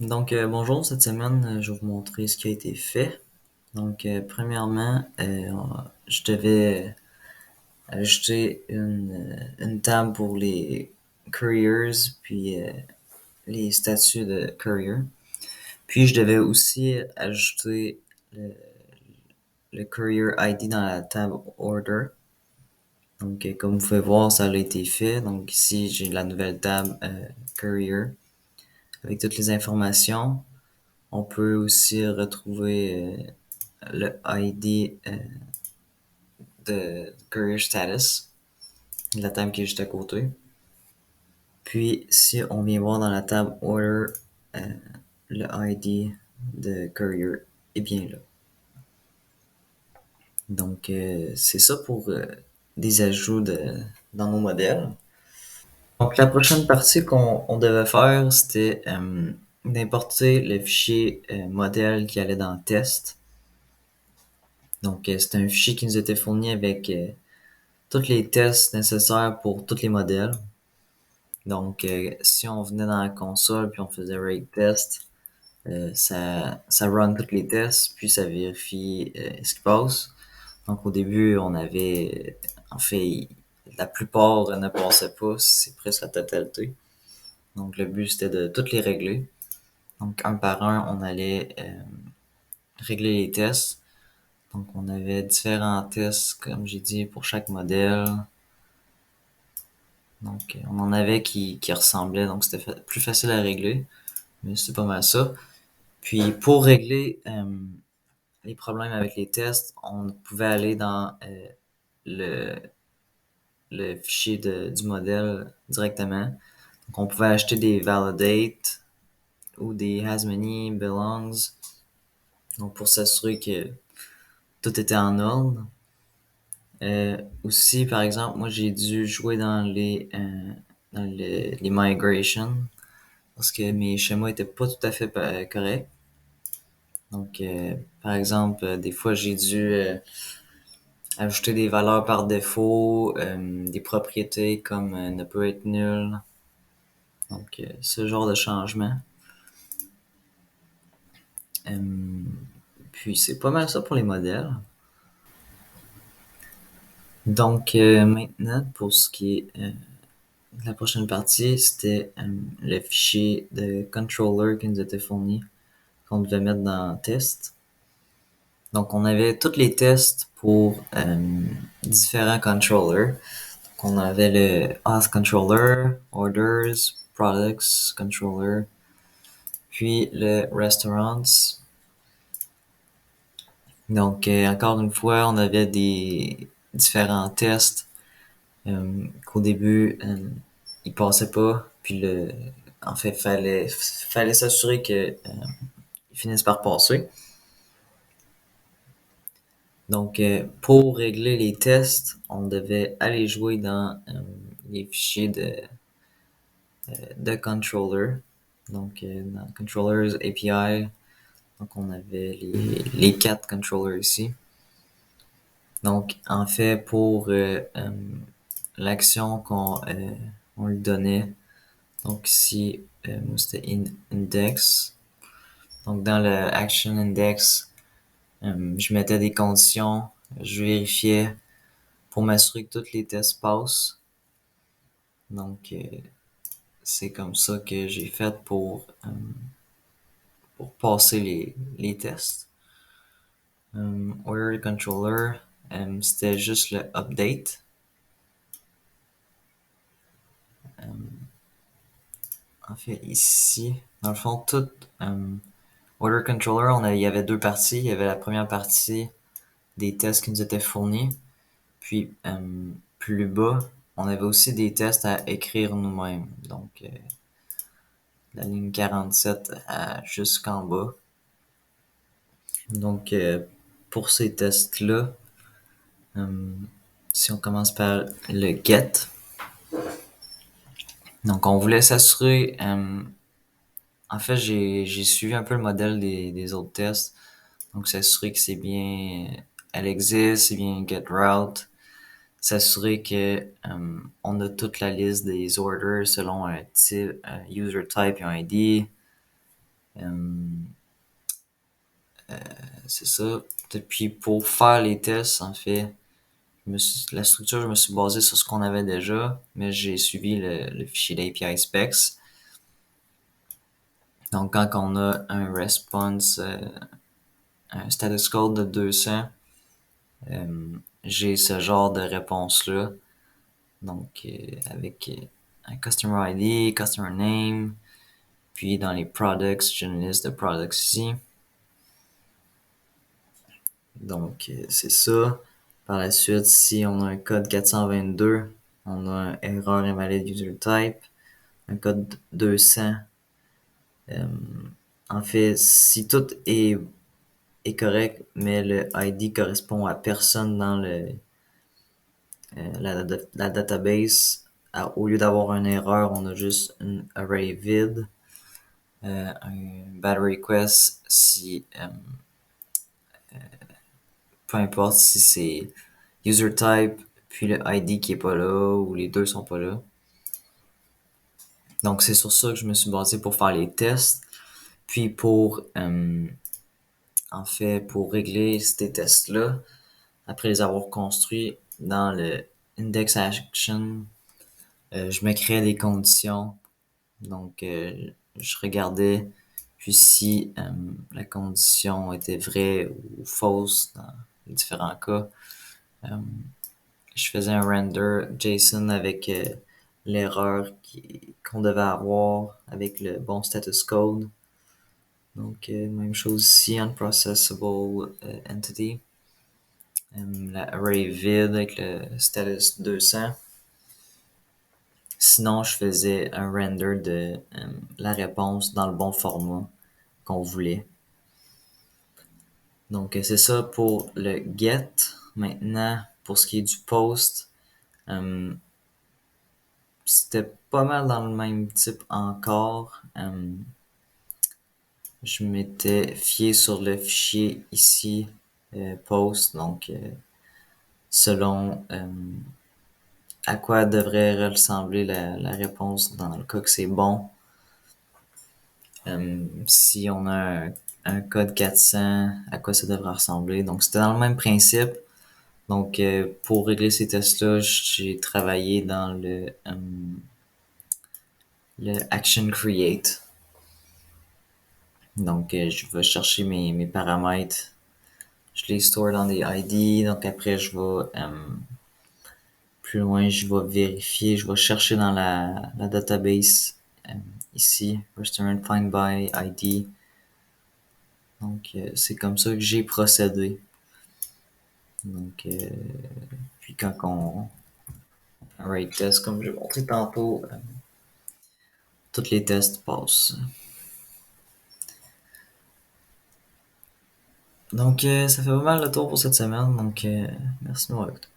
Bonjour, cette semaine, je vais vous montrer ce qui a été fait. Premièrement, je devais ajouter une table pour les couriers, puis les statuts de courier. Puis, je devais aussi ajouter le, le courier ID dans la table order. Comme vous pouvez voir, ça a été fait. Donc, ici, j'ai la nouvelle table courier avec toutes les informations. On peut aussi retrouver le ID de Career Status, la table qui est juste à côté. Puis, si on vient voir dans la table Order, euh, le ID de Career est bien là. C'est ça pour des ajouts dans nos modèles. Donc, la prochaine partie qu'on devait faire, c'était d'importer le fichier modèle qui allait dans test. C'est un fichier qui nous était fourni avec tous les tests nécessaires pour tous les modèles. Si on venait dans la console puis on faisait rate test, ça run tous les tests puis ça vérifie ce qui passe. Donc, au début, on avait, en fait, la plupart ne passaient pas, c'est presque la totalité. Donc, le but, c'était de toutes les régler. Donc, un par un, on allait régler les tests. Donc, on avait différents tests, comme j'ai dit, pour chaque modèle. On en avait qui ressemblaient, donc c'était plus facile à régler, mais c'est pas mal ça. Puis, pour régler les problèmes avec les tests, on pouvait aller dans le, le fichier du modèle directement. Donc, on pouvait acheter des validate ou des has many belongs, donc pour s'assurer que tout était en ordre. Aussi, par exemple, moi j'ai dû jouer dans les migrations parce que mes schémas étaient pas tout à fait corrects. Par exemple, des fois j'ai dû ajouter des valeurs par défaut, des propriétés comme ne peut être nul. Ce genre de changement. Euh, Puis c'est pas mal ça pour les modèles. Maintenant, pour ce qui est de la prochaine partie, c'était le fichier de controller qui nous était fourni, qu'on devait mettre dans test. Donc, on avait tous les tests pour différents controllers. Donc, on avait le Auth Controller, Orders, Products Controller, puis le Restaurants. Encore une fois, on avait des différents tests qu'au début, ils passaient pas. En fait, fallait s'assurer que ils finissent par passer. Pour régler les tests, on devait aller jouer dans les fichiers de controller. Dans Controllers API, donc on avait les quatre controllers ici. Donc, en fait, pour l'action qu'on lui donnait, donc ici, moi c'était index. Donc, dans le action index, je mettais des conditions, je vérifiais pour m'assurer que tous les tests passent. Donc, c'est comme ça que j'ai fait pour passer les tests. Order controller, c'était juste le update. En fait, ici, dans le fond, Order controller, il y avait deux parties. Il y avait la première partie des tests qui nous étaient fournis. Puis, plus bas, on avait aussi des tests à écrire nous-mêmes. La ligne 47 jusqu'en bas. Donc, pour ces tests-là, euh, si on commence par le get, donc on voulait s'assurer, en fait, j'ai suivi un peu le modèle des autres tests, donc s'assurer que c'est bien, elle existe, c'est bien get route, s'assurer que on a toute la liste des orders selon un type, user type et un ID, Euh, c'est ça. Puis pour faire les tests, en fait, la structure, je me suis basé sur ce qu'on avait déjà, mais j'ai suivi le fichier d'API specs. Donc, quand on a un response, un status code de 200, j'ai ce genre de réponse-là. Donc, avec un customer ID, customer name, puis dans les products, j'ai une liste de products ici. Donc, c'est ça. Par la suite, si on a un code 422, on a un error invalid user type. Un code 200. Euh, en fait, si tout est correct, mais le ID correspond à personne dans la database, au lieu d'avoir une erreur, on a juste une array vide, un bad request si peu importe si c'est user type puis le ID qui est pas là ou les deux sont pas là. Donc c'est sur ça que je me suis basé pour faire les tests. Puis en fait, pour régler ces tests-là, après les avoir construits dans le index action, je me créais des conditions. Donc, je regardais, puis si la condition était vraie ou fausse dans les différents cas, euh, je faisais un render JSON avec l'erreur qu'on devait avoir avec le bon status code. Donc, même chose ici, unprocessable entity. La array vide avec le status 200. Sinon, je faisais un render de la réponse dans le bon format qu'on voulait. Donc, c'est ça pour le get. Maintenant, pour ce qui est du post, c'était pas mal dans le même type encore. Je m'étais fié sur le fichier ici, post, donc selon à quoi devrait ressembler la réponse dans le cas que c'est bon. Si on a un code 400, à quoi ça devrait ressembler. Donc c'était dans le même principe. Donc pour régler ces tests-là, j'ai travaillé dans le action create. Donc je vais chercher mes paramètres, je les store dans des ID. Donc après je vais plus loin, je vais vérifier, je vais chercher dans la database ici, restaurant find by ID. Donc c'est comme ça que j'ai procédé. Donc puis quand on rate test, comme j'ai montré tantôt, tous les tests passent. Donc ça fait pas mal le tour pour cette semaine. Donc merci de m'avoir écouté.